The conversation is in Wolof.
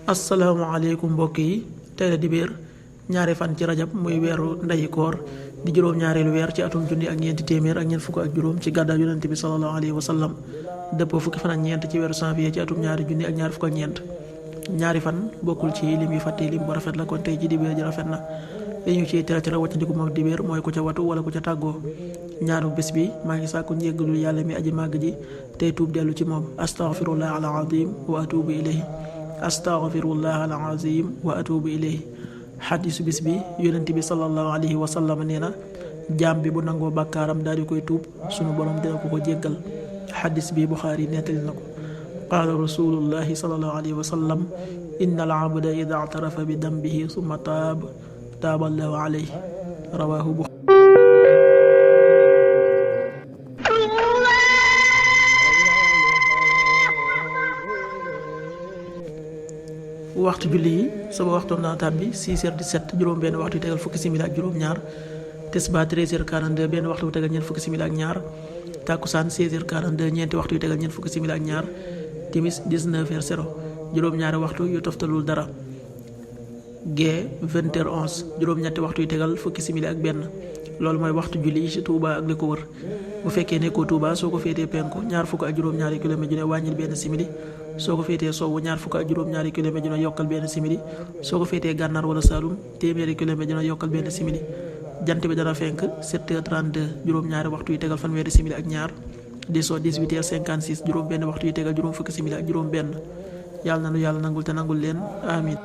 asalaamaaleykum mbokk yi, tey la dibéer ñaari fan ci rajab muy weeru ndeyi koor di juróom-ñaareelu weer ci atum junni ak ñeenti téeméer ak ñeent fukk ak juróom ci gàddaay yonent bi sallallahu alayhi wa sallam dëppoo fukki fan ak ñeent ci weeru janvier ci atum ñaari junni ak ñaar fukk ak ñeent. ñaari fan bokkul ci lim yi fàtte lim bu rafet la, kon tey ji dibéer ji rafet na. li ñu ciy tere ci rawattandiku moom dibéer mooy ku ca watu wala ku ca tàggoo. ñaanu bés bi maa ngi sàkku njéggalul yàlla mi aji màgg ji tey tuub dellu ci moom. astaghfirullah al azim wa atubu ilayhi astaghfirullah al azim wa atubu ilayhi. xadisu bis bi yonent bi sallallahu alayhi wa sallam nee na jaam bi bu nangoo bàkkaaram daal di koy tuub sunu borom dina ko jéggal. xadis bi Buxaari nettali na ko. qaala rasulullahi sallallahu alayhi wa sallam inna al abda ida atarafa bi dambihi summa taaba allahu alayhi rawahu Buxaari. waxtu julli yi suba waxtoom dana tàbbi 6h17 juróom benn waxtu yu tegal fukki simili ak juróom ñaar. tisbaar 13h42 benn waxtu bu tegal ñeent fukki simili ak ñaar. takkusaan 16h42 ñeenti waxtu yu tegal ñeent fukki simili ak ñaar. timis 19h0 juróom ñaari waxtu yu toftalul dara. gee 20h11 juróom ñetti waxtu yu tegal fukki simili ak benn. loolu mooy waxtu julli yi ci Touba ak li ko wër. bu fekkee nekkoo Touba soo ko féetee penku ñaar fukk ak juróom-ñaari kilomètre ju ne wàññil benn simili. soo ko féetee sowwu ñaar fukk ak juróom-ñaari kilomètre ju ne yokkal benn simili. soo ko féetee gànnaar wala Saalum téeméeri kilomètre ju ne yokkal benn simili. jant bi dana fenk 7h32 juróom-ñaari waxtu yu tegal fanweeri simili ak ñaar. di soo 18h56 juróom benn waxtu yu tegal juróom fukki simili ak juróom benn. yàlla na nu yàlla nangul te nangul leen amin.